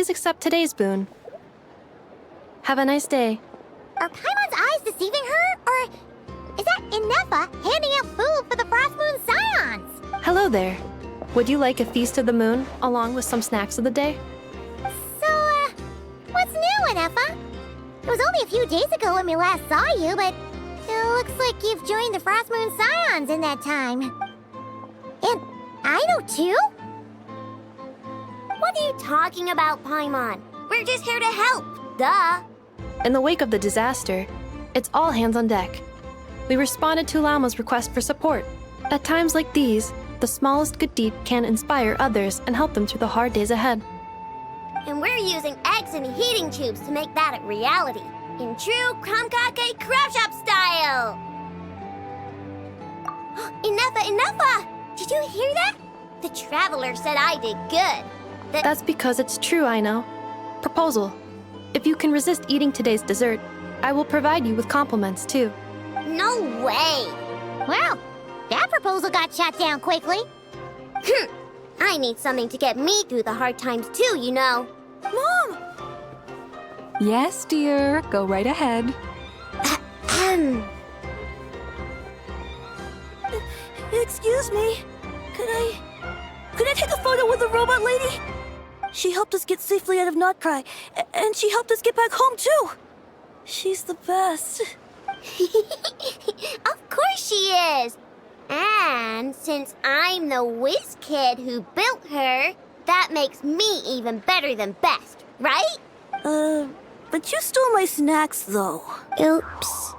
Please accept today's boon. Have a nice day. Are Paimon's eyes deceiving her? Or is that Inefa handing out food for the Frost Moon Scions? Hello there. Would you like a feast of the moon, along with some snacks of the day? So, what's new, Inefa? It was only a few days ago when we last saw you, but it looks like you've joined the Frost Moon Scions in that time. And I know too? What are you talking about, Paimon? We're just here to help. Duh. In the wake of the disaster, it's all hands on deck. We responded to Lama's request for support. At times like these, the smallest good deed can inspire others and help them through the hard days ahead. And we're using eggs and heating tubes to make that a reality. In true Kromkake Craft Shop style! Inefa! Did you hear that? The Traveler said I did good. That's because it's true, I know. Proposal. If you can resist eating today's dessert, I will provide you with compliments, too. No way! Well, that proposal got shot down quickly. I need something to get me through the hard times too, you know. Mom! Yes, dear. Go right ahead. Excuse me. Could I take a photo with the robot lady? She helped us get safely out of Notcry, and she helped us get back home too. She's the best. Of course she is. And since I'm the whiz kid who built her, that makes me even better than best, right? But you stole my snacks though. Oops.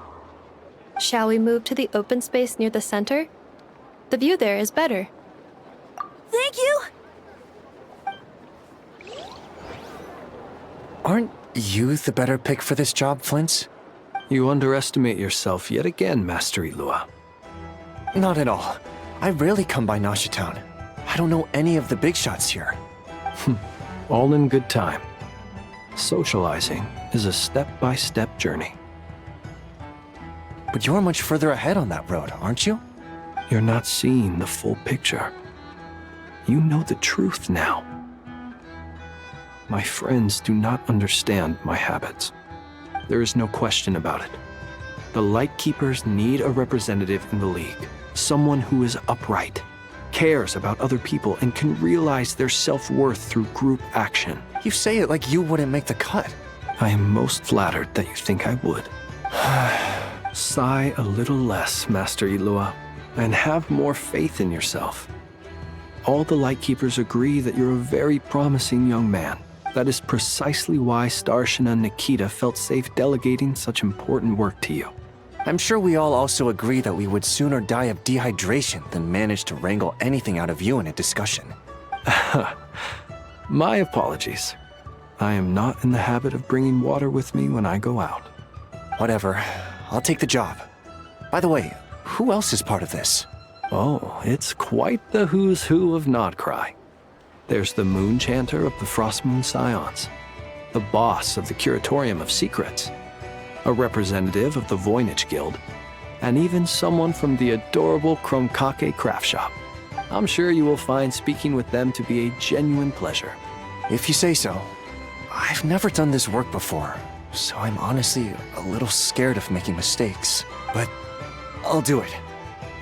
Shall we move to the open space near the center? The view there is better. Thank you. Aren't you the better pick for this job, Flint? You underestimate yourself yet again, Master Ilua. Not at all. I rarely come by Nasha Town. I don't know any of the big shots here. All in good time. Socializing is a step-by-step journey. But you're much further ahead on that road, aren't you? You're not seeing the full picture. You know the truth now. My friends do not understand my habits. There is no question about it. The Lightkeepers need a representative in the League. Someone who is upright, cares about other people, and can realize their self-worth through group action. You say it like you wouldn't make the cut. I am most flattered that you think I would. Sigh a little less, Master Ilua, and have more faith in yourself. All the Lightkeepers agree that you're a very promising young man. That is precisely why Starshina Nikita felt safe delegating such important work to you. I'm sure we all also agree that we would sooner die of dehydration than manage to wrangle anything out of you in a discussion. My apologies. I am not in the habit of bringing water with me when I go out. Whatever. I'll take the job. By the way, who else is part of this? Oh, it's quite the who's who of Notcry. There's the Moon Chanter of the Frost Moon Scions, the boss of the Curatorium of Secrets, a representative of the Voynich Guild, and even someone from the adorable Kromkake Craft Shop. I'm sure you will find speaking with them to be a genuine pleasure. If you say so. I've never done this work before, so I'm honestly a little scared of making mistakes. But I'll do it.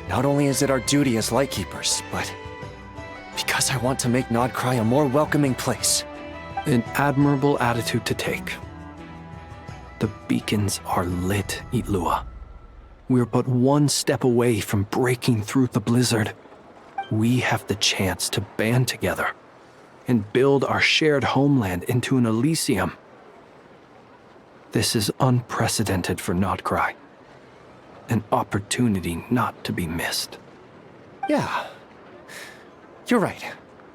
Not only is it our duty as Lightkeepers, but because I want to make Notcry a more welcoming place. An admirable attitude to take. The beacons are lit, Ilua. We're but one step away from breaking through the blizzard. We have the chance to band together and build our shared homeland into an Elysium. This is unprecedented for Notcry. An opportunity not to be missed. Yeah. You're right.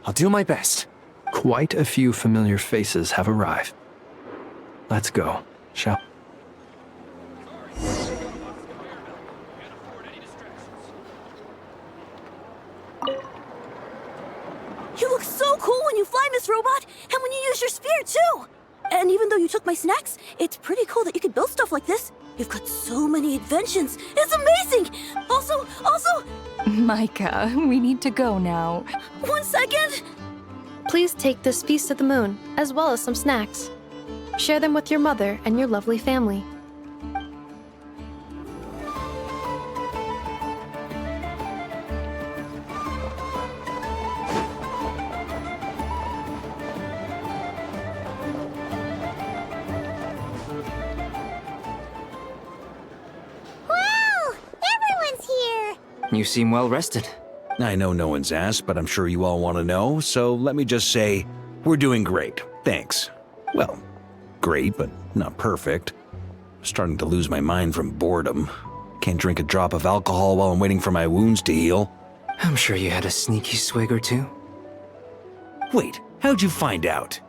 I'll do my best. Quite a few familiar faces have arrived. Let's go, shall we? You look so cool when you fly, Miss Robot, and when you use your spear too. And even though you took my snacks, it's pretty cool that you can build stuff like this. You've got so many inventions. It's amazing. Also, Micah, we need to go now. 1 second. Please take this Feast of the Moon, as well as some snacks. Share them with your mother and your lovely family. Wow! Everyone's here! You seem well rested. I know no one's asked, but I'm sure you all want to know, so let me just say, we're doing great. Thanks. Well, great, but not perfect. Starting to lose my mind from boredom. Can't drink a drop of alcohol while I'm waiting for my wounds to heal. I'm sure you had a sneaky swig or two. Wait, how'd you find out?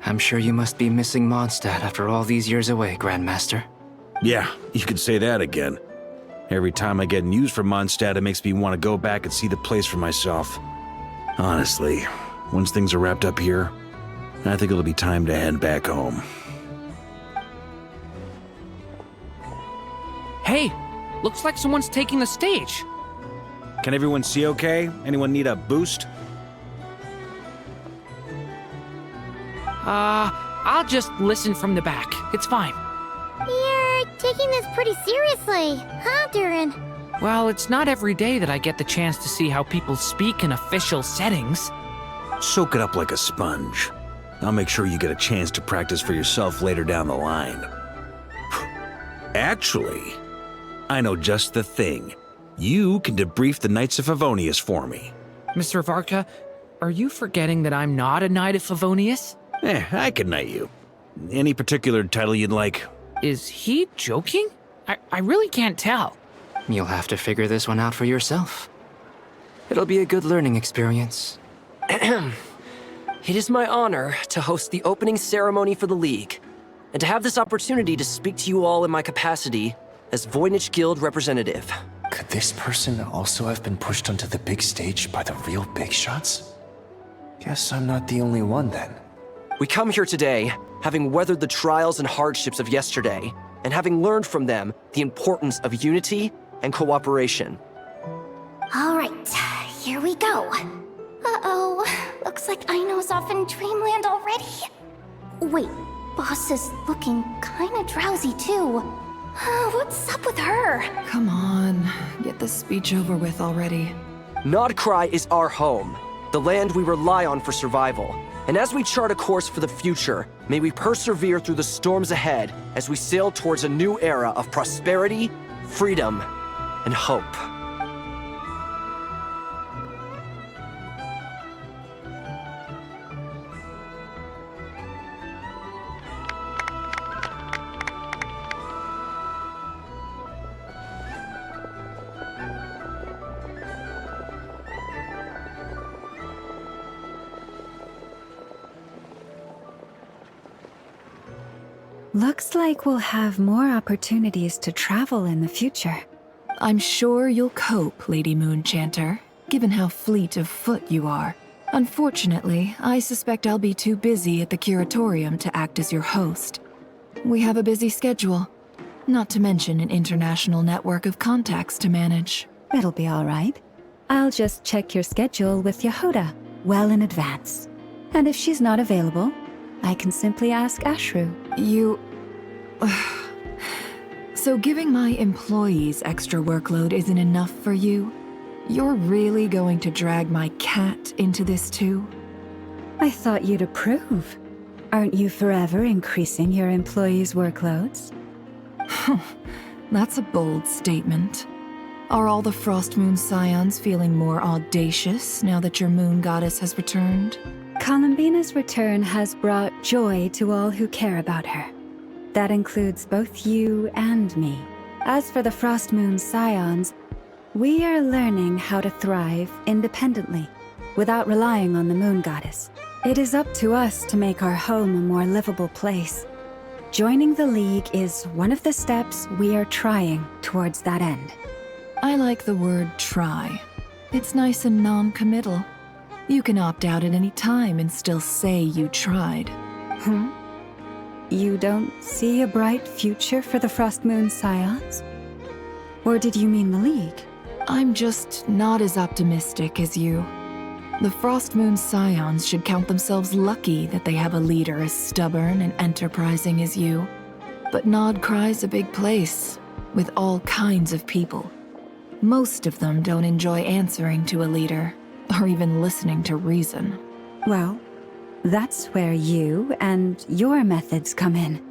I'm sure you must be missing Mondstadt after all these years away, Grandmaster. Yeah, you could say that again. Every time I get news from Mondstadt, it makes me want to go back and see the place for myself. Honestly, once things are wrapped up here, I think it'll be time to head back home. Hey, looks like someone's taking the stage. Can everyone see okay? Anyone need a boost? I'll just listen from the back. It's fine. You're taking this pretty seriously, huh, Durin? Well, it's not every day that I get the chance to see how people speak in official settings. Soak it up like a sponge. I'll make sure you get a chance to practice for yourself later down the line. Actually, I know just the thing. You can debrief the Knights of Favonius for me. Mr. Varka, are you forgetting that I'm not a Knight of Favonius? I can knight you. Any particular title you'd like? Is he joking? I really can't tell. You'll have to figure this one out for yourself. It'll be a good learning experience. It is my honor to host the opening ceremony for the League, and to have this opportunity to speak to you all in my capacity as Voynich Guild representative. Could this person also have been pushed onto the big stage by the real big shots? Guess I'm not the only one then. We come here today, having weathered the trials and hardships of yesterday, and having learned from them the importance of unity and cooperation. All right, here we go. Uh-oh, looks like Aino's off in Dreamland already. Wait, Boss is looking kinda drowsy too. What's up with her? Come on, get this speech over with already. Nodcry is our home, the land we rely on for survival. And as we chart a course for the future, may we persevere through the storms ahead as we sail towards a new era of prosperity, freedom, and hope. Looks like we'll have more opportunities to travel in the future. I'm sure you'll cope, Lady Moonchanter, given how fleet of foot you are. Unfortunately, I suspect I'll be too busy at the curatorium to act as your host. We have a busy schedule, not to mention an international network of contacts to manage. It'll be all right. I'll just check your schedule with Yehuda well in advance. And if she's not available, I can simply ask Ashru. You... So giving my employees extra workload isn't enough for you? You're really going to drag my cat into this too? I thought you'd approve. Aren't you forever increasing your employees' workloads? That's a bold statement. Are all the Frostmoon Scions feeling more audacious now that your moon goddess has returned? Columbina's return has brought joy to all who care about her. That includes both you and me. As for the Frostmoon Scions, we are learning how to thrive independently, without relying on the moon goddess. It is up to us to make our home a more livable place. Joining the League is one of the steps we are trying towards that end. I like the word try. It's nice and non-committal. You can opt out at any time and still say you tried. You don't see a bright future for the Frostmoon Scions? Or did you mean the League? I'm just not as optimistic as you. The Frostmoon Scions should count themselves lucky that they have a leader as stubborn and enterprising as you. But Nodcry's a big place, with all kinds of people. Most of them don't enjoy answering to a leader, or even listening to reason. Well, that's where you and your methods come in.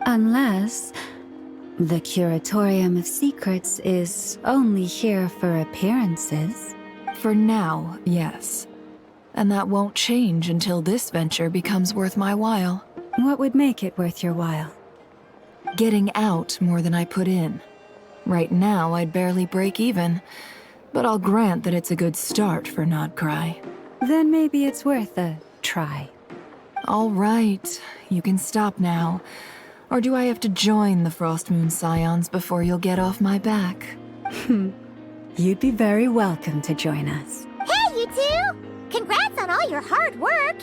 Unless the Curatorium of Secrets is only here for appearances. For now, yes. And that won't change until this venture becomes worth my while. What would make it worth your while? Getting out more than I put in. Right now, I'd barely break even, but I'll grant that it's a good start for Nodcry. Then maybe it's worth a try. All right, you can stop now. Or do I have to join the Frostmoon Scions before you'll get off my back? You'd be very welcome to join us. Hey, you two! Congrats on all your hard work!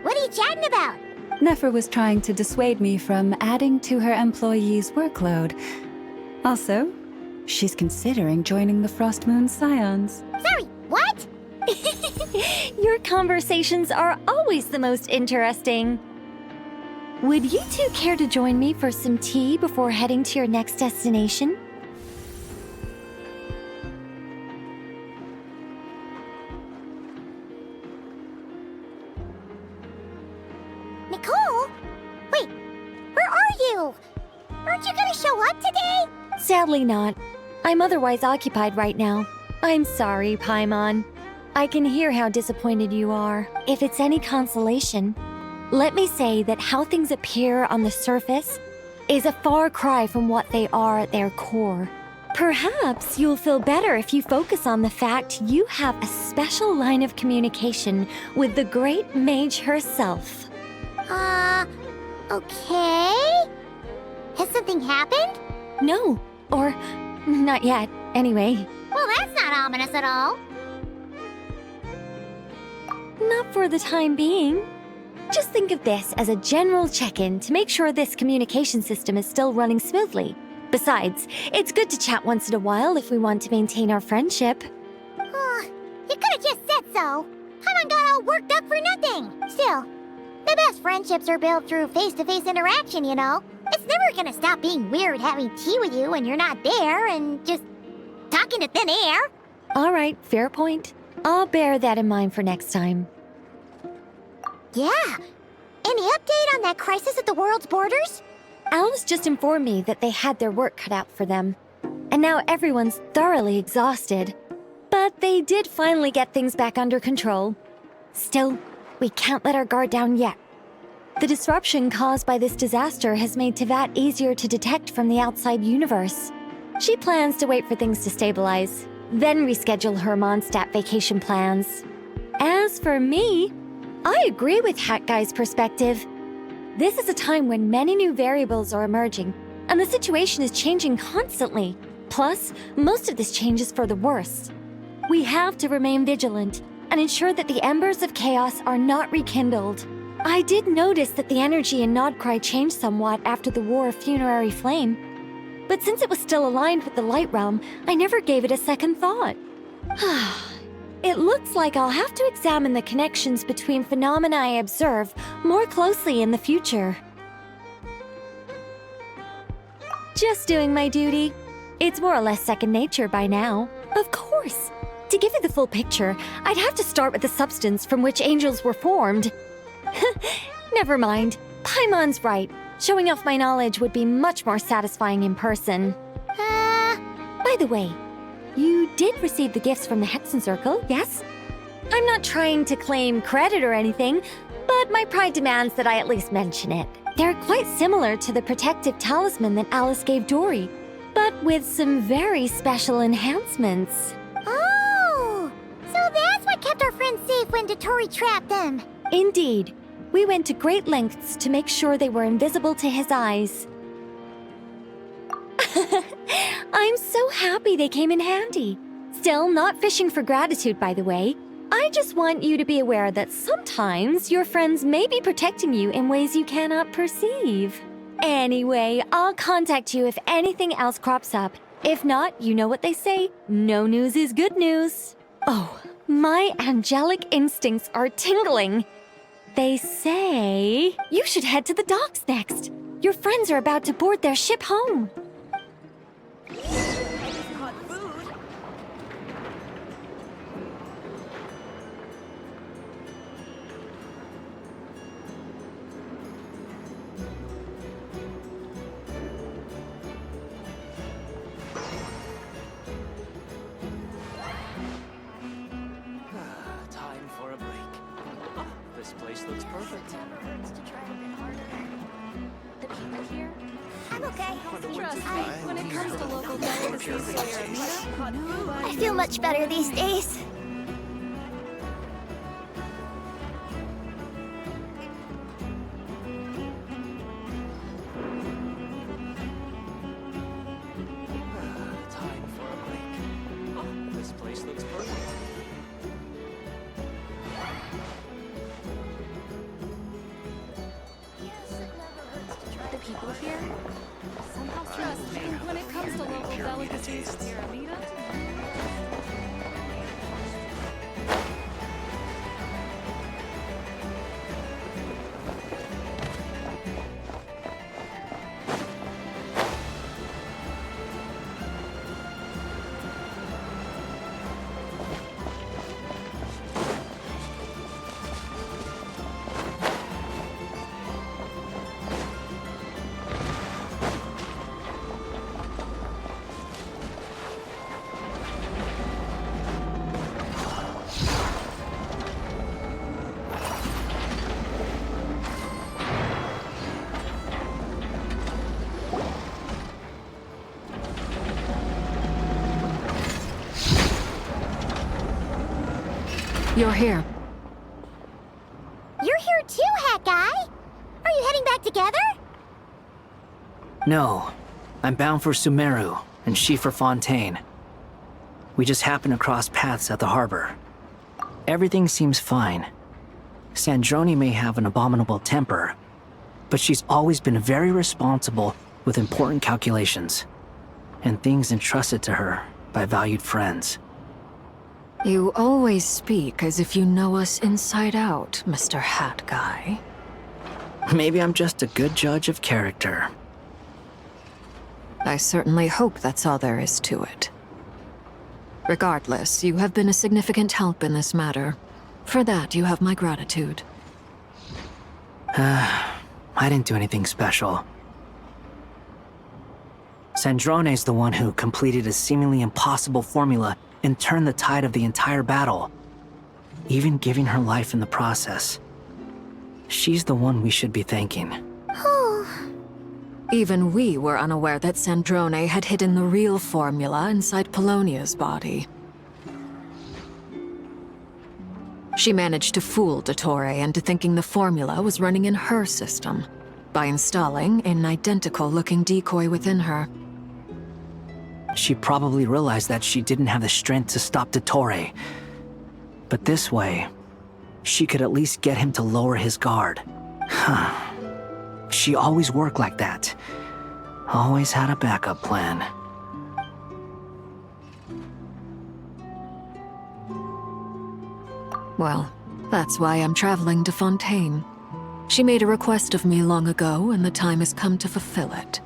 What are you chatting about? Nefer was trying to dissuade me from adding to her employees' workload. Also, she's considering joining the Frostmoon Scions. Sorry, what? Your conversations are always the most interesting. Would you two care to join me for some tea before heading to your next destination? Nicole? Wait, where are you? Aren't you gonna show up today? Sadly not. I'm otherwise occupied right now. I'm sorry, Paimon. I can hear how disappointed you are. If it's any consolation, let me say that how things appear on the surface is a far cry from what they are at their core. Perhaps you'll feel better if you focus on the fact you have a special line of communication with the great mage herself. Okay? Has something happened? No, or not yet, anyway. Well, that's not ominous at all. Not for the time being. Just think of this as a general check-in to make sure this communication system is still running smoothly. Besides, it's good to chat once in a while if we want to maintain our friendship. You could have just said so. Haven't got all worked up for nothing. Still, the best friendships are built through face-to-face interaction, you know? It's never gonna stop being weird having tea with you when you're not there and just talking to thin air. All right, fair point. I'll bear that in mind for next time. Yeah. Any update on that crisis at the world's borders? Alice just informed me that they had their work cut out for them. And now everyone's thoroughly exhausted. But they did finally get things back under control. Still, we can't let our guard down yet. The disruption caused by this disaster has made Tevat easier to detect from the outside universe. She plans to wait for things to stabilize, then reschedule her Mondstadt vacation plans. As for me, I agree with Hat Guy's perspective. This is a time when many new variables are emerging, and the situation is changing constantly. Plus, most of this change is for the worse. We have to remain vigilant and ensure that the embers of chaos are not rekindled. I did notice that the energy in Nodcry changed somewhat after the War of Funerary Flame, but since it was still aligned with the Light Realm, I never gave it a second thought. It looks like I'll have to examine the connections between phenomena I observe more closely in the future. Just doing my duty. It's more or less second nature by now. Of course. To give you the full picture, I'd have to start with the substance from which angels were formed. Never mind. Paimon's right. Showing off my knowledge would be much more satisfying in person. By the way, you did receive the gifts from the Hexen Circle, yes? I'm not trying to claim credit or anything, but my pride demands that I at least mention it. They're quite similar to the protective talisman that Alice gave Dory, but with some very special enhancements. Oh! So that's what kept our friends safe when Dotori trapped them. Indeed. We went to great lengths to make sure they were invisible to his eyes. I'm so happy they came in handy. Still, not fishing for gratitude, by the way. I just want you to be aware that sometimes your friends may be protecting you in ways you cannot perceive. Anyway, I'll contact you if anything else crops up. If not, you know what they say, no news is good news. Oh, My angelic instincts are tingling. They say you should head to the docks next. Your friends are about to board their ship home. Time for a break. This place looks perfect. The people here? I'm okay. Trust me, when it comes to local delicacies, I feel much better these days. Time for a break. This place looks perfect. The people here? Somehow trust me, when it comes to local delicacies, Pyramida? You're here. You're here too, Hat Guy. Are you heading back together? No. I'm bound for Sumeru, and she for Fontaine. We just happened to cross paths at the harbor. Everything seems fine. Sandrone may have an abominable temper, but she's always been very responsible with important calculations, and things entrusted to her by valued friends. You always speak as if you know us inside out, Mr. Hat Guy. Maybe I'm just a good judge of character. I certainly hope that's all there is to it. Regardless, you have been a significant help in this matter. For that, you have my gratitude. I didn't do anything special. Sandrone's the one who completed a seemingly impossible formula and turned the tide of the entire battle, even giving her life in the process. She's the one we should be thanking. Even we were unaware that Sandrone had hidden the real formula inside Polonia's body. She managed to fool Dottore into thinking the formula was running in her system by installing an identical-looking decoy within her. She probably realized that she didn't have the strength to stop Dottore. But this way, she could at least get him to lower his guard. She always worked like that. Always had a backup plan. Well, that's why I'm traveling to Fontaine. She made a request of me long ago, and the time has come to fulfill it.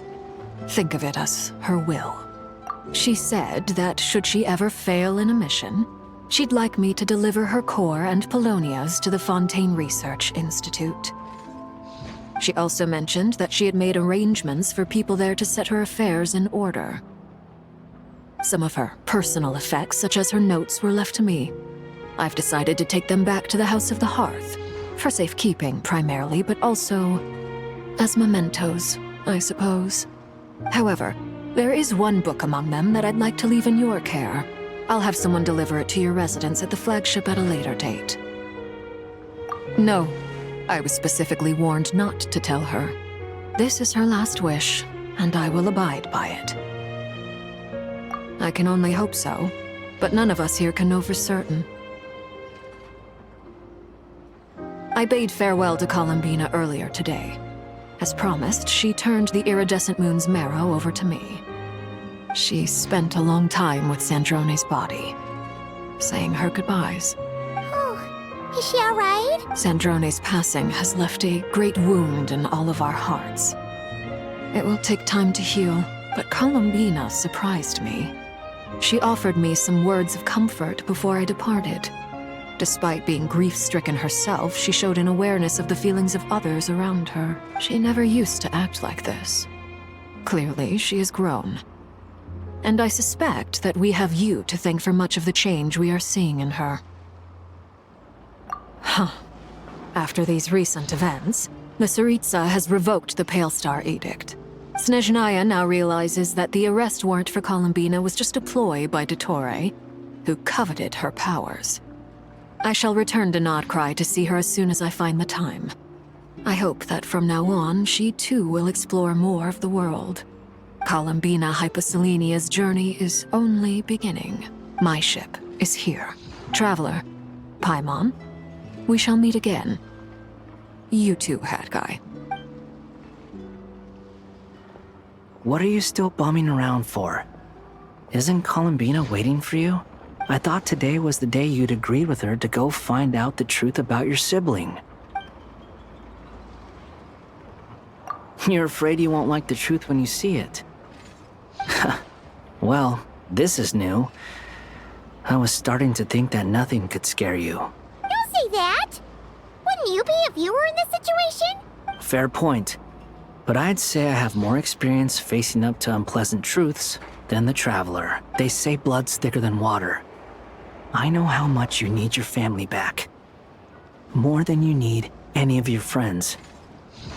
Think of it as her will. She said that should she ever fail in a mission, she'd like me to deliver her core and Polonia's to the Fontaine Research Institute. She also mentioned that she had made arrangements for people there to set her affairs in order. Some of her personal effects, such as her notes, were left to me. I've decided to take them back to the House of the Hearth, for safekeeping primarily, but also as mementos, I suppose. However, there is one book among them that I'd like to leave in your care. I'll have someone deliver it to your residence at the flagship at a later date. No, I was specifically warned not to tell her. This is her last wish, and I will abide by it. I can only hope so, but none of us here can know for certain. I bade farewell to Columbina earlier today. As promised, she turned the iridescent moon's marrow over to me. She spent a long time with Sandrone's body. saying her goodbyes. Oh, is she alright? Sandrone's passing has left a great wound in all of our hearts. It will take time to heal, but Columbina surprised me. She offered me some words of comfort before I departed. Despite being grief-stricken herself, she showed an awareness of the feelings of others around her. She never used to act like this. Clearly, she has grown. And I suspect that we have you to thank for much of the change we are seeing in her. Huh. After these recent events, the Tsaritsa has revoked the Pale Star Edict. Snezhnaya now realizes that the arrest warrant for Columbina was just a ploy by Dottore, who coveted her powers. I shall return to Nodcry to see her as soon as I find the time. I hope that from now on, she too will explore more of the world. Columbina Hyposelenia's journey is only beginning. My ship is here. Traveler, Paimon, we shall meet again. You too, Hat Guy. What are you still bumming around for? Isn't Columbina waiting for you? I thought today was the day you'd agreed with her to go find out the truth about your sibling. You're afraid you won't like the truth when you see it. Well, this is new. I was starting to think that nothing could scare you. Don't say that! Wouldn't you be if you were in this situation? Fair point. But I'd say I have more experience facing up to unpleasant truths than the Traveler. They say blood's thicker than water. I know how much you need your family back. More than you need any of your friends.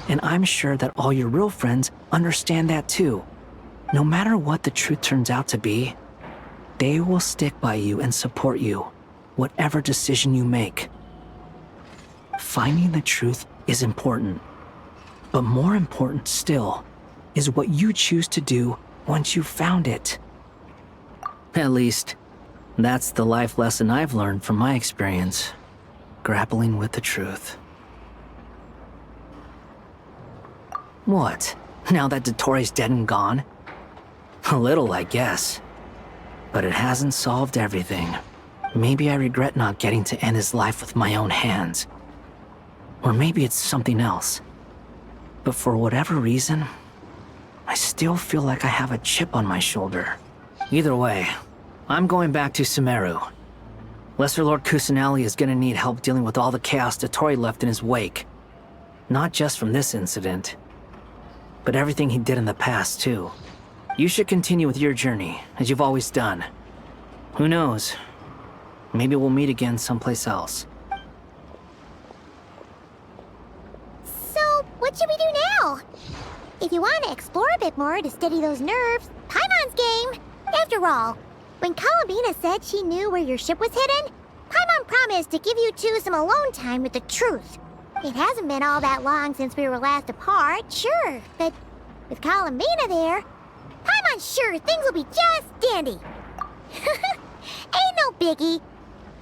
And I'm sure that all your real friends understand that too. No matter what the truth turns out to be, they will stick by you and support you, whatever decision you make. Finding the truth is important. But more important still is what you choose to do once you've found it. At least, that's the life lesson I've learned from my experience, grappling with the truth. What? Now that Dottore's dead and gone? A little, I guess. But it hasn't solved everything. Maybe I regret not getting to end his life with my own hands. Or maybe it's something else. But for whatever reason, I still feel like I have a chip on my shoulder. Either way, I'm going back to Sumeru. Lesser Lord Kusanali is gonna need help dealing with all the chaos Dottore left in his wake. Not just from this incident, but everything he did in the past, too. You should continue with your journey, as you've always done. Who knows? Maybe we'll meet again someplace else. So, what should we do now? If you want to explore a bit more to steady those nerves, Paimon's game! After all, when Columbina said she knew where your ship was hidden, Paimon promised to give you two some alone time with the truth. It hasn't been all that long since we were last apart, sure, but with Columbina there, Paimon's sure things will be just dandy. Ain't no biggie.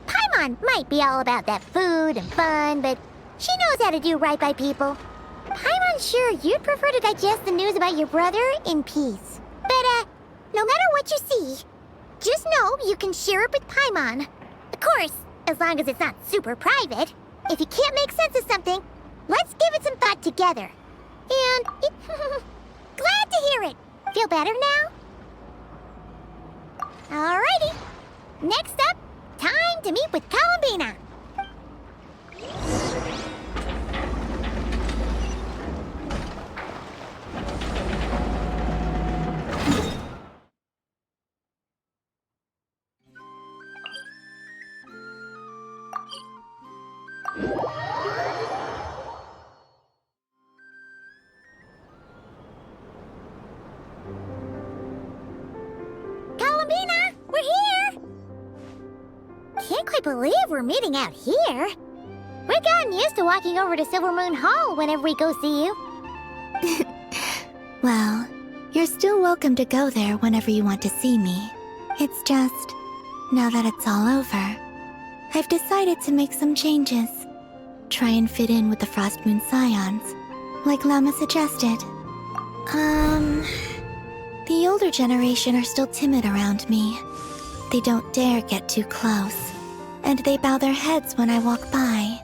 Paimon might be all about that food and fun, but she knows how to do right by people. Paimon's sure you'd prefer to digest the news about your brother in peace. But, no matter what you see, just know you can share it with Paimon. Of course, as long as it's not super private. If you can't make sense of something, let's give it some thought together. And glad to hear it. Feel better now? Alrighty. Next up, time to meet with Columbina. Columbina, we're here! Can't quite believe we're meeting out here. We've gotten used to walking over to Silver Moon Hall whenever we go see you. Well, you're still welcome to go there whenever you want to see me. It's just, now that it's all over, I've decided to make some changes. Try and fit in with the Frost Moon Scions, like Lama suggested. The older generation are still timid around me. They don't dare get too close. and they bow their heads when I walk by.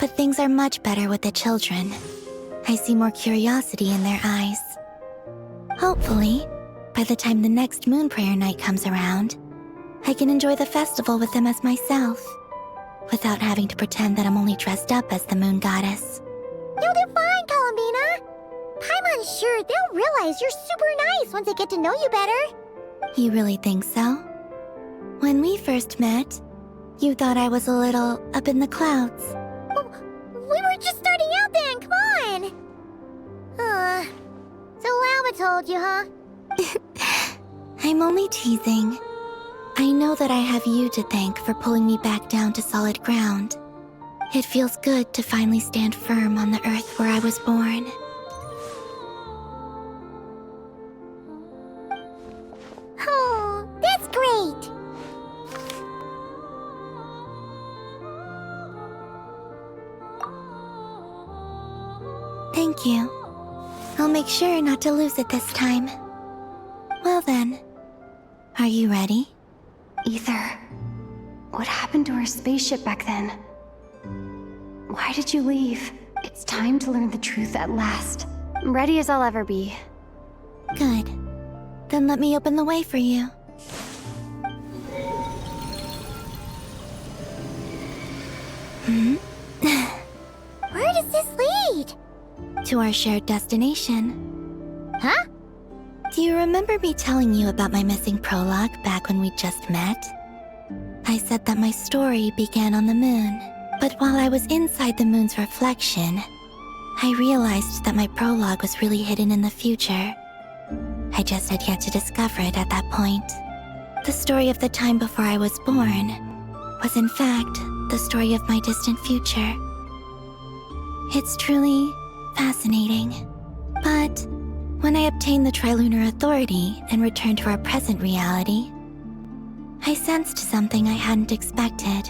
But things are much better with the children. I see more curiosity in their eyes. Hopefully, by the time the next moon prayer night comes around, I can enjoy the festival with them as myself, without having to pretend that I'm only dressed up as the moon goddess. You'll do fine, Columbina. Paimon's sure they'll realize you're super nice once they get to know you better. You really think so? When we first met, you thought I was a little up in the clouds. We were just starting out then, come on! So Alma told you, huh? I'm only teasing. I know that I have you to thank for pulling me back down to solid ground. It feels good to finally stand firm on the earth where I was born. Oh, that's great! Thank you. I'll make sure not to lose it this time. Well then, are you ready? Ether, what happened to our spaceship back then? Why did you leave? It's time to learn the truth at last. I'm ready as I'll ever be. Good. Then let me open the way for you. Where does this lead? To our shared destination. Huh? Do you remember me telling you about my missing prologue back when we just met? I said that my story began on the moon, but while I was inside the moon's reflection, I realized that my prologue was really hidden in the future. I just had yet to discover it at that point. The story of the time before I was born was in fact the story of my distant future. It's truly fascinating. But when I obtained the Trilunar Authority and returned to our present reality, I sensed something I hadn't expected.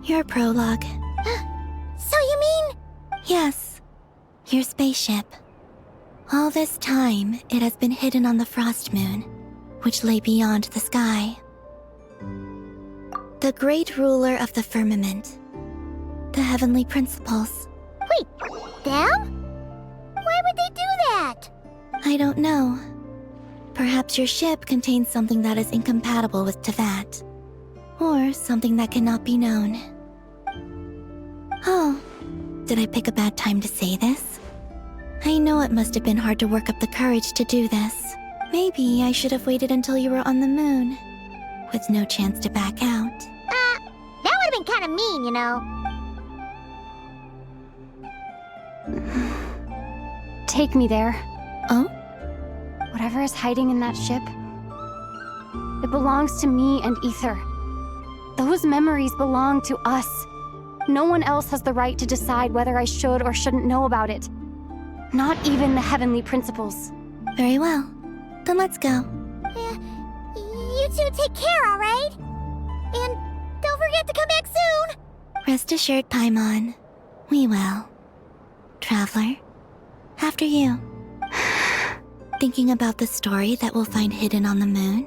Your prologue. So you mean... Yes, your spaceship. All this time, it has been hidden on the Frost Moon, which lay beyond the sky. The great ruler of the firmament. The heavenly principles. Wait, them? Why would they do that? I don't know. Perhaps your ship contains something that is incompatible with Tevat. Or something that cannot be known. Oh, did I pick a bad time to say this? I know it must have been hard to work up the courage to do this. Maybe I should have waited until you were on the moon, with no chance to back out. That would have been kind of mean, you know. Take me there. Oh? Whatever is hiding in that ship, it belongs to me and Ether. Those memories belong to us. No one else has the right to decide whether I should or shouldn't know about it. Not even the heavenly principles. Very well. Then let's go. You two take care, alright? And don't forget to come back soon! Rest assured, Paimon. We will. Traveler, after you. Thinking about the story that we'll find hidden on the moon?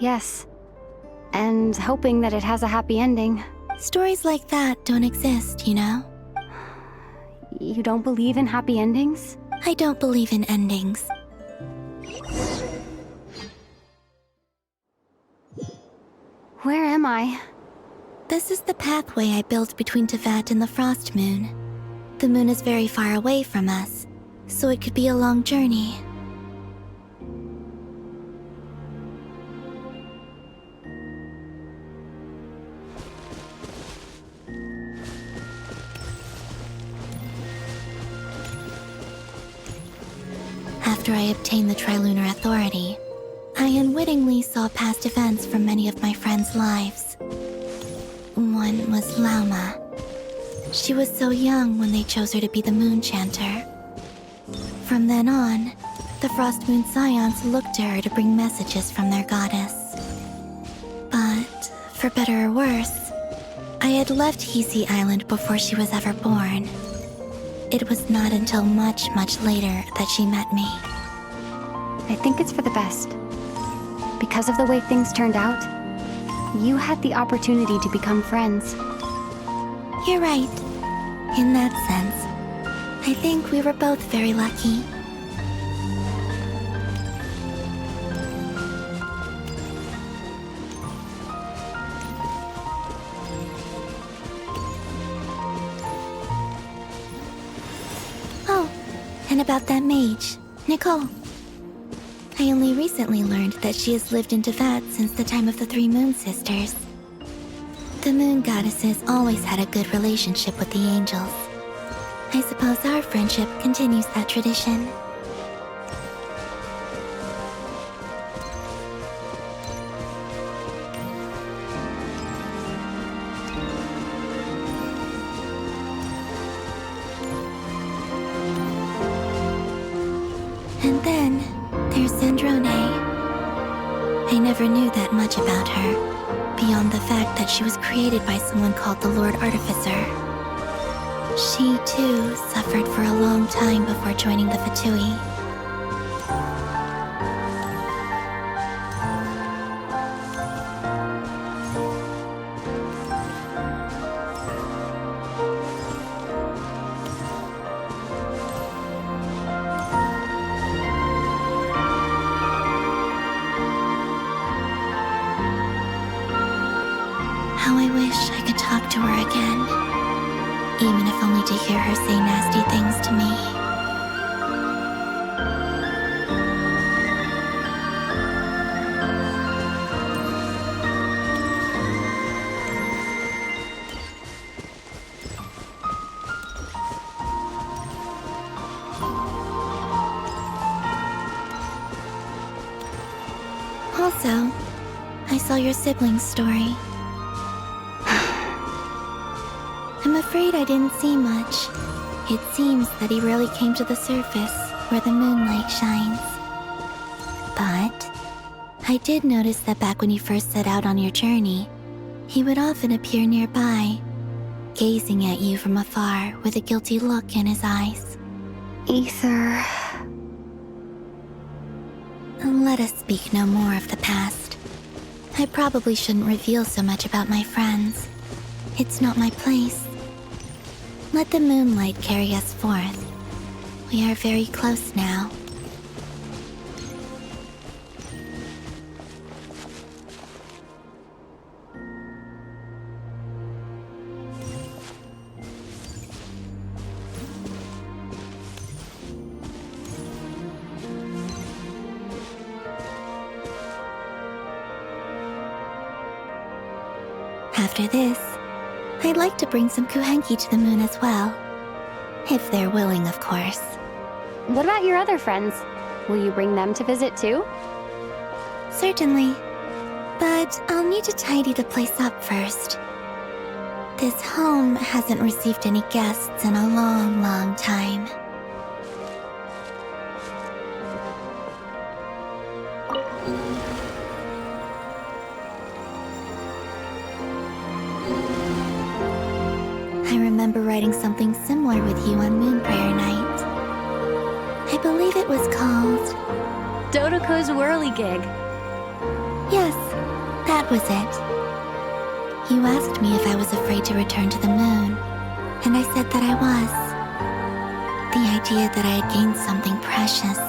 Yes. And hoping that it has a happy ending. Stories like that don't exist, you know? You don't believe in happy endings? I don't believe in endings. Where am I? This is the pathway I built between Tevat and the Frost Moon. The moon is very far away from us, so it could be a long journey. After I obtained the Trilunar Authority, I unwittingly saw past events from many of my friends' lives. One was Lauma. She was so young when they chose her to be the Moon Chanter. From then on, the Frost Moon Scions looked to her to bring messages from their goddess. But, for better or worse, I had left Hisi Island before she was ever born. It was not until much, much later that she met me. I think it's for the best. Because of the way things turned out, You had the opportunity to become friends. You're right. In that sense, I think we were both very lucky. Oh, and about that mage, Nicole. I only recently learned that she has lived in Teyvat since the time of the Three Moon Sisters. The Moon Goddesses always had a good relationship with the angels. I suppose our friendship continues that tradition. And then, there's Zandrone. I never knew that much about her, beyond the fact that she was created by someone called the Lord Artificer. She, too, suffered for a long time before joining the Fatui. How I wish I could talk to her again, even if only to hear her say nasty things to me. Also, I saw your siblings' story. I'm afraid I didn't see much. It seems that he rarely came to the surface where the moonlight shines. But I did notice that back when you first set out on your journey, he would often appear nearby, gazing at you from afar with a guilty look in his eyes. Ether. Let us speak no more of the past. I probably shouldn't reveal so much about my friends. It's not my place. Let the moonlight carry us forth. We are very close now. After this, I'd like to bring some kuhenki to the moon as well. If they're willing, of course. What about your other friends? Will you bring them to visit too? Certainly. But I'll need to tidy the place up first. This home hasn't received any guests in a long, long time. I remember writing something similar with you on Moon Prayer Night. I believe it was called... Dodoko's Whirligig. Yes, that was it. You asked me if I was afraid to return to the moon, and I said that I was. The idea that I had gained something precious,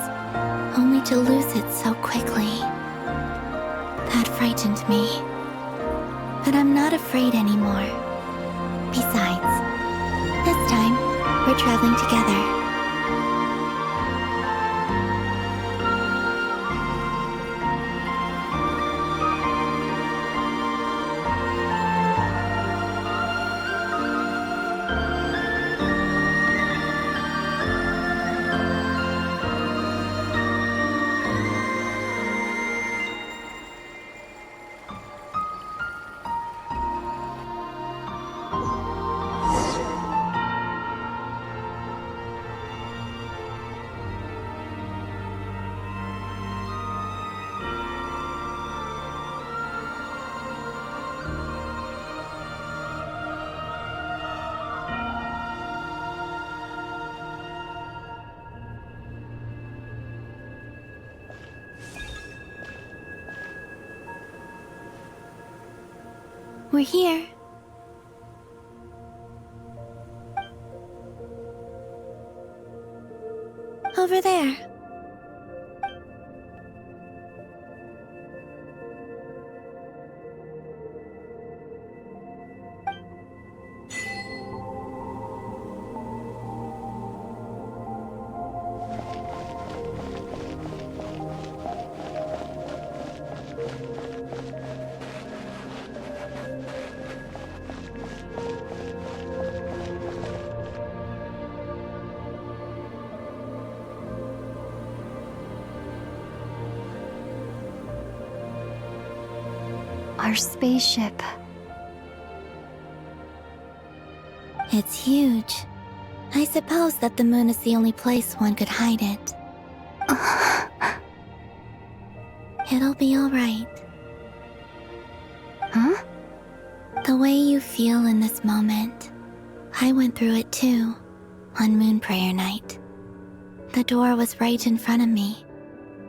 only to lose it so quickly. That frightened me. But I'm not afraid anymore. Besides, this time, we're traveling together. We're here. Over there. Our spaceship. It's huge. I suppose that the moon is the only place one could hide it. It'll be alright. Huh? The way you feel in this moment, I went through it too, on Moon Prayer Night. The door was right in front of me,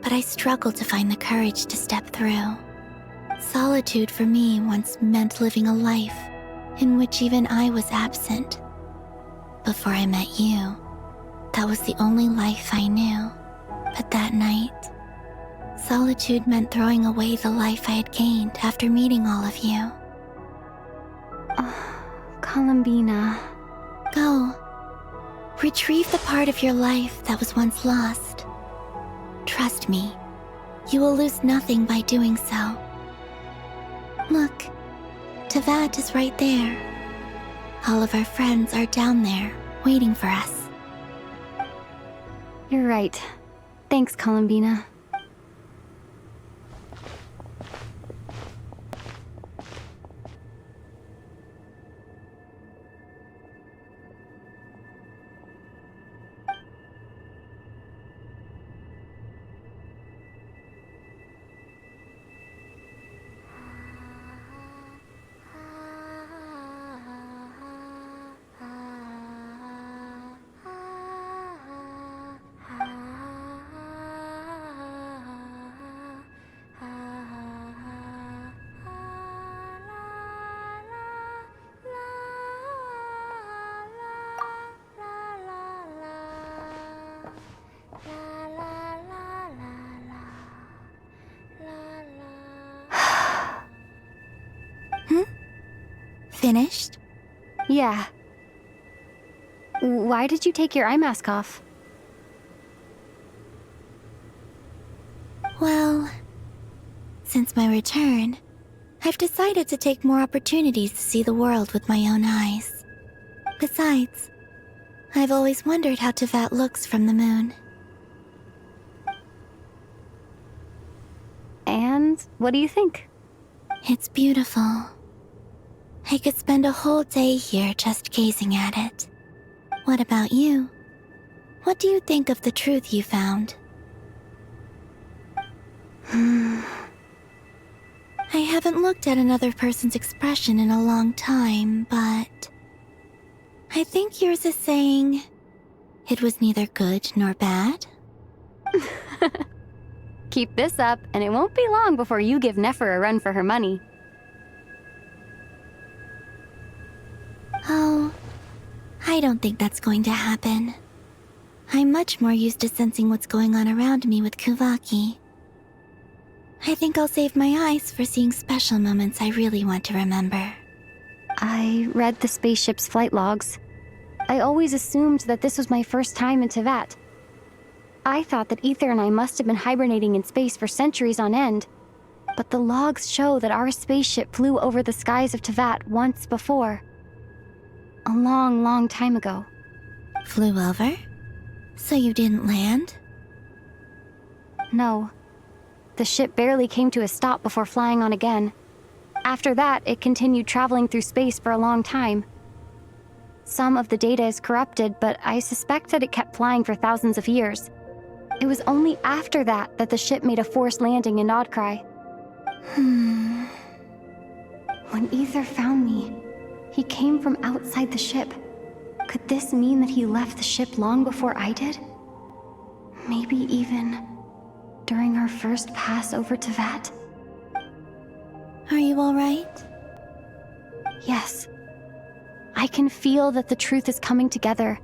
but I struggled to find the courage to step through. Solitude for me once meant living a life in which even I was absent. Before I met you, that was the only life I knew. But that night, solitude meant throwing away the life I had gained after meeting all of you. Columbina. Go. Retrieve the part of your life that was once lost. Trust me, you will lose nothing by doing so. Look, Tevat is right there. All of our friends are down there, waiting for us. You're right. Thanks, Columbina. Finished? Yeah. Why did you take your eye mask off? Well, since my return, I've decided to take more opportunities to see the world with my own eyes. Besides, I've always wondered how Tevat looks from the moon. And what do you think? It's beautiful. I could spend a whole day here just gazing at it. What about you? What do you think of the truth you found? I haven't looked at another person's expression in a long time, but I think yours is saying it was neither good nor bad. Keep this up, and it won't be long before you give Nefer a run for her money. Oh, I don't think that's going to happen. I'm much more used to sensing what's going on around me with Kuvaki. I think I'll save my eyes for seeing special moments I really want to remember. I read the spaceship's flight logs. I always assumed that this was my first time in Tevat. I thought that Ether and I must have been hibernating in space for centuries on end. But the logs show that our spaceship flew over the skies of Tevat once before. A long, long time ago. Flew over? So you didn't land? No. The ship barely came to a stop before flying on again. After that, it continued traveling through space for a long time. Some of the data is corrupted, but I suspect that it kept flying for thousands of years. It was only after that that the ship made a forced landing in Nodcry. When Ether found me, he came from outside the ship. Could this mean that he left the ship long before I did? Maybe even during our first pass over Tevat? Are you all right? Yes. I can feel that the truth is coming together,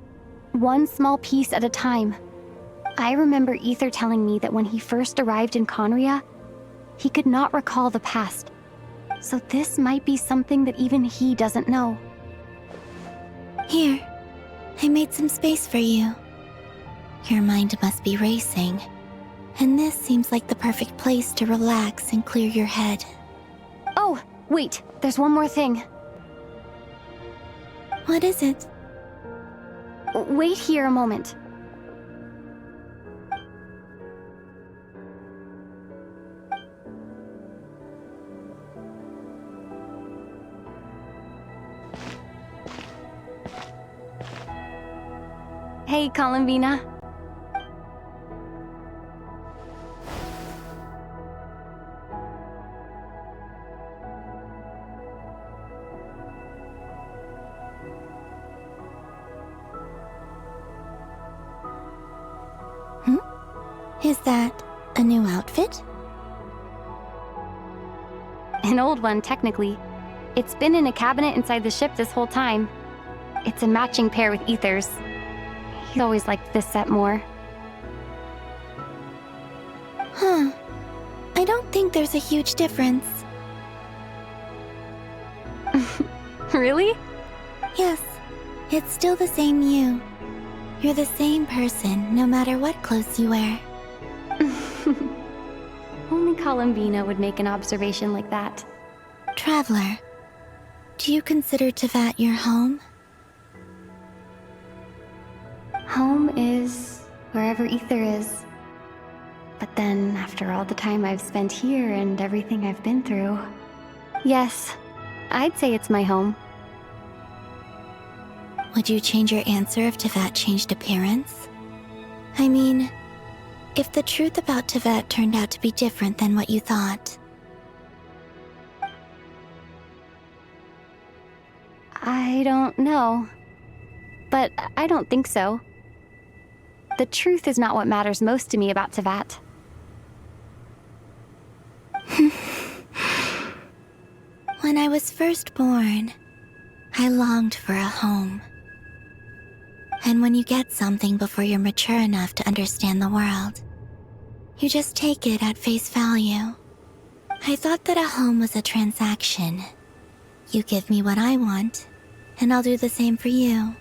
one small piece at a time. I remember Ether telling me that when he first arrived in Conria, he could not recall the past. So this might be something that even he doesn't know. Here, I made some space for you. Your mind must be racing, and this seems like the perfect place to relax and clear your head. Oh, wait, there's one more thing. What is it? Wait here a moment. Hey, Columbina. Is that a new outfit? An old one, technically. It's been in a cabinet inside the ship this whole time. It's a matching pair with Ether's. He's always liked this set more. Huh. I don't think there's a huge difference. Really? Yes, it's still the same you. You're the same person, no matter what clothes you wear. Only Columbina would make an observation like that. Traveler, do you consider Tevat your home? Home is wherever Ether is. But then, after all the time I've spent here and everything I've been through, yes, I'd say it's my home. Would you change your answer if Tevat changed appearance? I mean, if the truth about Tevat turned out to be different than what you thought. I don't know. But I don't think so. The truth is not what matters most to me about Tevat. When I was first born, I longed for a home. And when you get something before you're mature enough to understand the world, you just take it at face value. I thought that a home was a transaction. You give me what I want, and I'll do the same for you.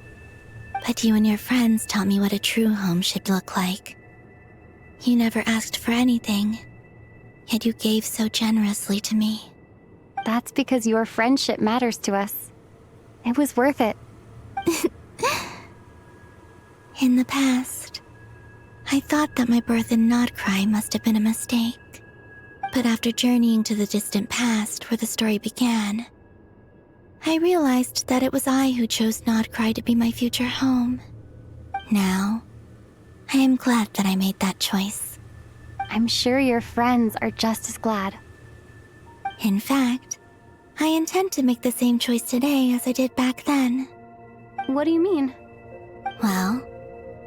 But you and your friends taught me what a true home should look like. You never asked for anything, yet you gave so generously to me. That's because your friendship matters to us. It was worth it. In the past, I thought that my birth in Nodcry must have been a mistake. But after journeying to the distant past where the story began, I realized that it was I who chose Nodcry to be my future home. Now, I am glad that I made that choice. I'm sure your friends are just as glad. In fact, I intend to make the same choice today as I did back then. What do you mean? Well,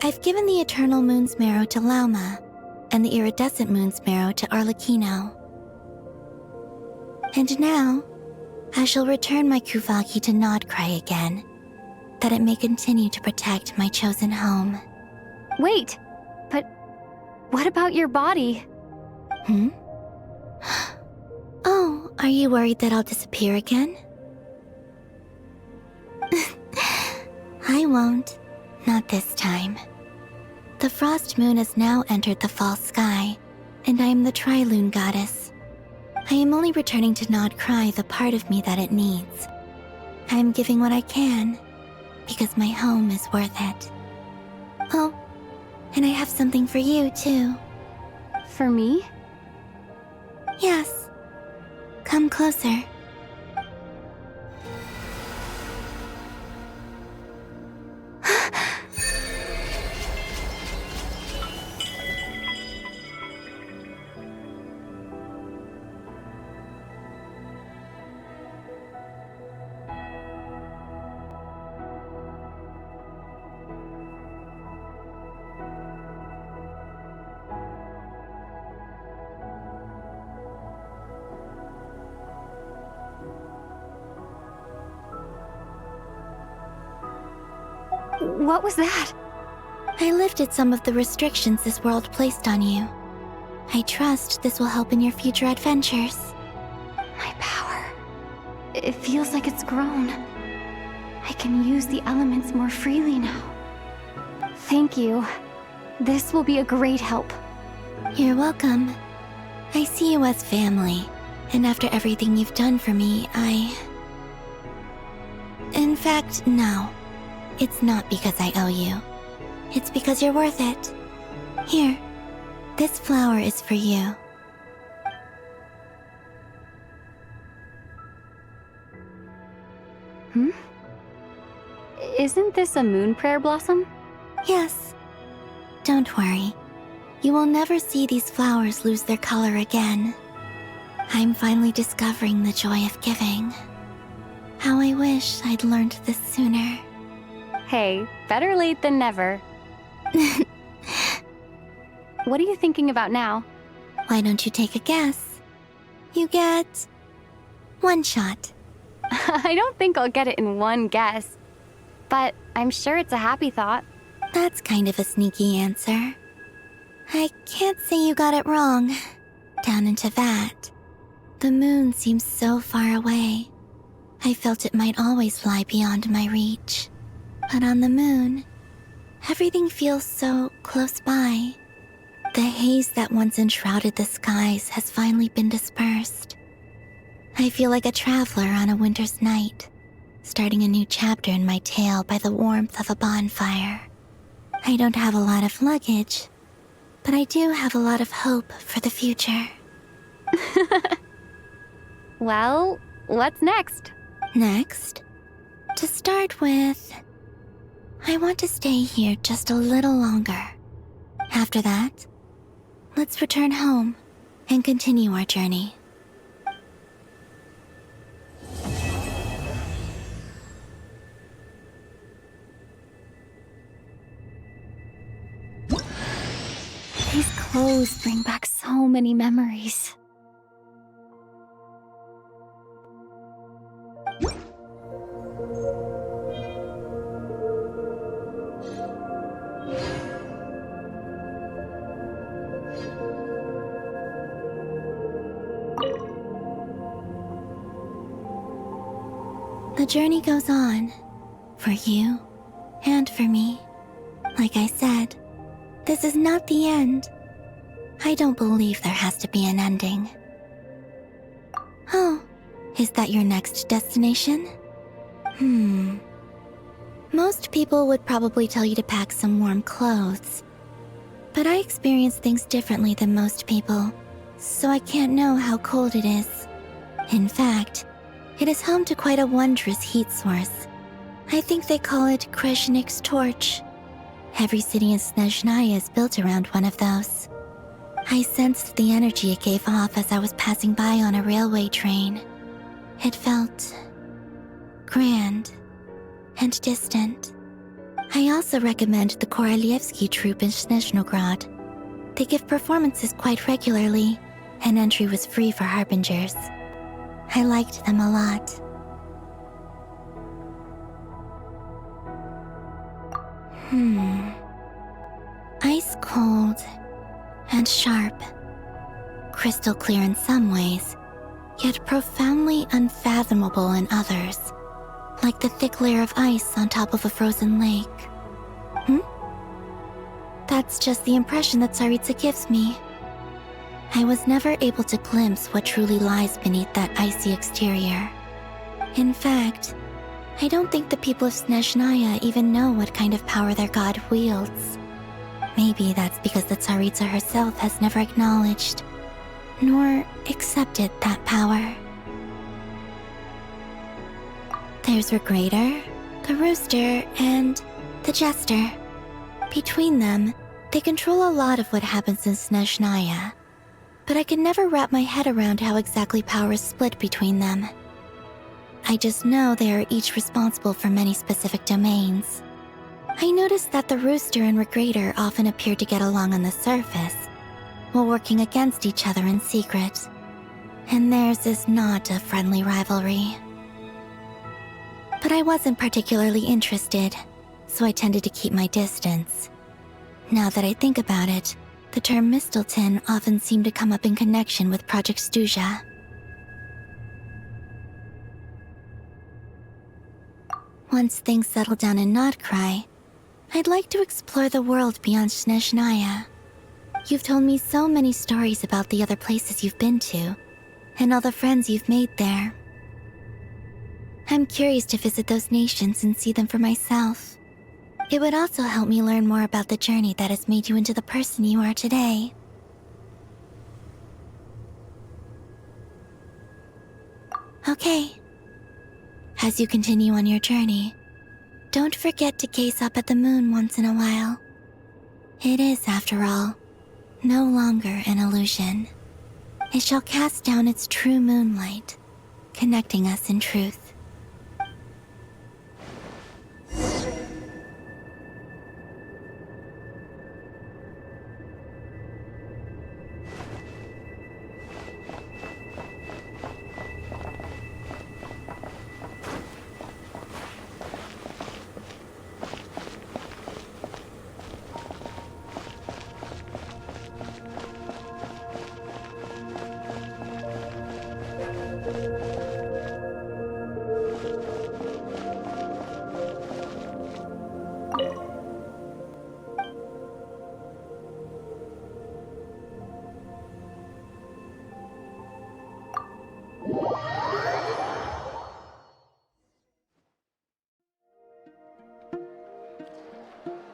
I've given the Eternal Moon's Marrow to Lauma, and the Iridescent Moon's Marrow to Arlecchino. And now, I shall return my Kuvagi to Nodcry again, that it may continue to protect my chosen home. Wait, but what about your body? Oh, are you worried that I'll disappear again? I won't. Not this time. The Frost Moon has now entered the fall sky, and I am the Trilune Goddess. I am only returning to Nodcry the part of me that it needs. I am giving what I can, because my home is worth it. Oh, and I have something for you, too. For me? Yes. Come closer. What was that? I lifted some of the restrictions this world placed on you. I trust this will help in your future adventures. My power. It feels like it's grown. I can use the elements more freely now. Thank you. This will be a great help. You're welcome. I see you as family, and after everything you've done for me, In fact, no. It's not because I owe you. It's because you're worth it. Here, this flower is for you. Isn't this a moon prayer blossom? Yes. Don't worry. You will never see these flowers lose their color again. I'm finally discovering the joy of giving. How I wish I'd learned this sooner. Hey, better late than never. What are you thinking about now? Why don't you take a guess? You get 1 shot. I don't think I'll get it in one guess. But I'm sure it's a happy thought. That's kind of a sneaky answer. I can't say you got it wrong. Down into that. The moon seems so far away. I felt it might always lie beyond my reach. But on the moon, everything feels so close by. The haze that once enshrouded the skies has finally been dispersed. I feel like a traveler on a winter's night, starting a new chapter in my tale by the warmth of a bonfire. I don't have a lot of luggage, but I do have a lot of hope for the future. Well, what's next? Next, to start with, I want to stay here just a little longer. After that, let's return home and continue our journey. These clothes bring back so many memories. The journey goes on, for you and for me. Like I said, this is not the end. I don't believe there has to be an ending. Oh, is that your next destination? Most people would probably tell you to pack some warm clothes. But I experience things differently than most people, so I can't know how cold it is. In fact, it is home to quite a wondrous heat source. I think they call it Kreshnik's torch. Every city in Snezhnaya is built around one of those. I sensed the energy it gave off as I was passing by on a railway train. It felt grand and distant. I also recommend the Korolievsky troupe in Snezhnograd. They give performances quite regularly, and entry was free for harbingers. I liked them a lot. Ice cold and sharp. Crystal clear in some ways, yet profoundly unfathomable in others. Like the thick layer of ice on top of a frozen lake. That's just the impression that Tsaritsa gives me. I was never able to glimpse what truly lies beneath that icy exterior. In fact, I don't think the people of Snezhnaya even know what kind of power their god wields. Maybe that's because the Tsaritsa herself has never acknowledged, nor accepted that power. There's Regrator, the Rooster, and the Jester. Between them, they control a lot of what happens in Snezhnaya. But I can never wrap my head around how exactly power is split between them. I just know they are each responsible for many specific domains. I noticed that the Rooster and Regrator often appear to get along on the surface, while working against each other in secret. And theirs is not a friendly rivalry. But I wasn't particularly interested, so I tended to keep my distance. Now that I think about it, the term Mistelton often seemed to come up in connection with Project Stuja. Once things settle down in Notcry, I'd like to explore the world beyond Snezhnaya. You've told me so many stories about the other places you've been to, and all the friends you've made there. I'm curious to visit those nations and see them for myself. It would also help me learn more about the journey that has made you into the person you are today. Okay. As you continue on your journey, don't forget to gaze up at the moon once in a while. It is, after all, no longer an illusion. It shall cast down its true moonlight, connecting us in truth.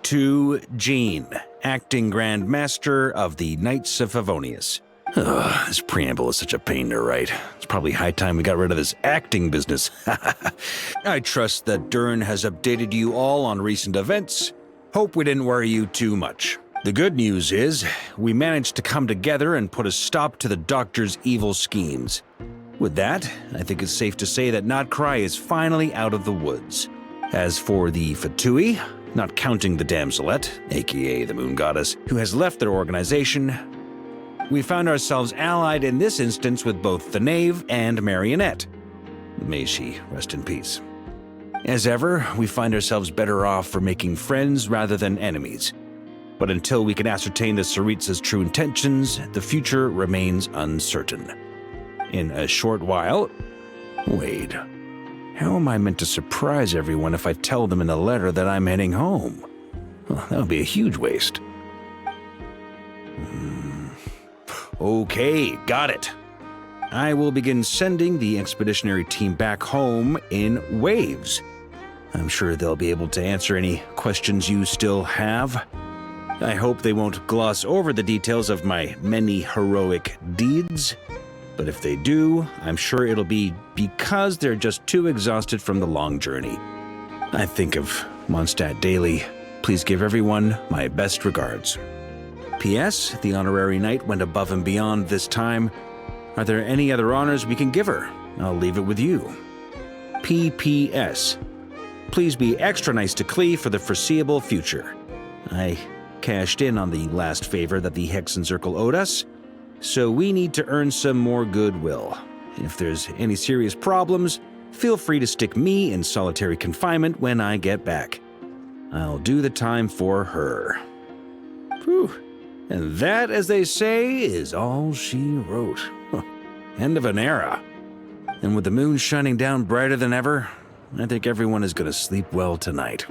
To Jean, acting Grand Master of the Knights of Favonius. Ugh, this preamble is such a pain to write. It's probably high time we got rid of this acting business. I trust that Dern has updated you all on recent events. Hope we didn't worry you too much. The good news is, we managed to come together and put a stop to the Doctor's evil schemes. With that, I think it's safe to say that Notcry is finally out of the woods. As for the Fatui, not counting the Damselette, aka the Moon Goddess, who has left their organization, we found ourselves allied in this instance with both the Knave and Marionette. May she rest in peace. As ever, we find ourselves better off for making friends rather than enemies. But until we can ascertain the Tsaritsa's true intentions, the future remains uncertain. In a short while... Wait. How am I meant to surprise everyone if I tell them in a letter that I'm heading home? Well, that would be a huge waste. Okay, got it. I will begin sending the expeditionary team back home in waves. I'm sure they'll be able to answer any questions you still have. I hope they won't gloss over the details of my many heroic deeds. But if they do, I'm sure it'll be because they're just too exhausted from the long journey. I think of Mondstadt daily. Please give everyone my best regards. P.S. The honorary knight went above and beyond this time. Are there any other honors we can give her? I'll leave it with you. P.P.S. Please be extra nice to Klee for the foreseeable future. I cashed in on the last favor that the Hexen Circle owed us, so we need to earn some more goodwill. If there's any serious problems, feel free to stick me in solitary confinement when I get back. I'll do the time for her. Whew. And that, as they say, is all she wrote. End of an era. And with the moon shining down brighter than ever, I think everyone is going to sleep well tonight.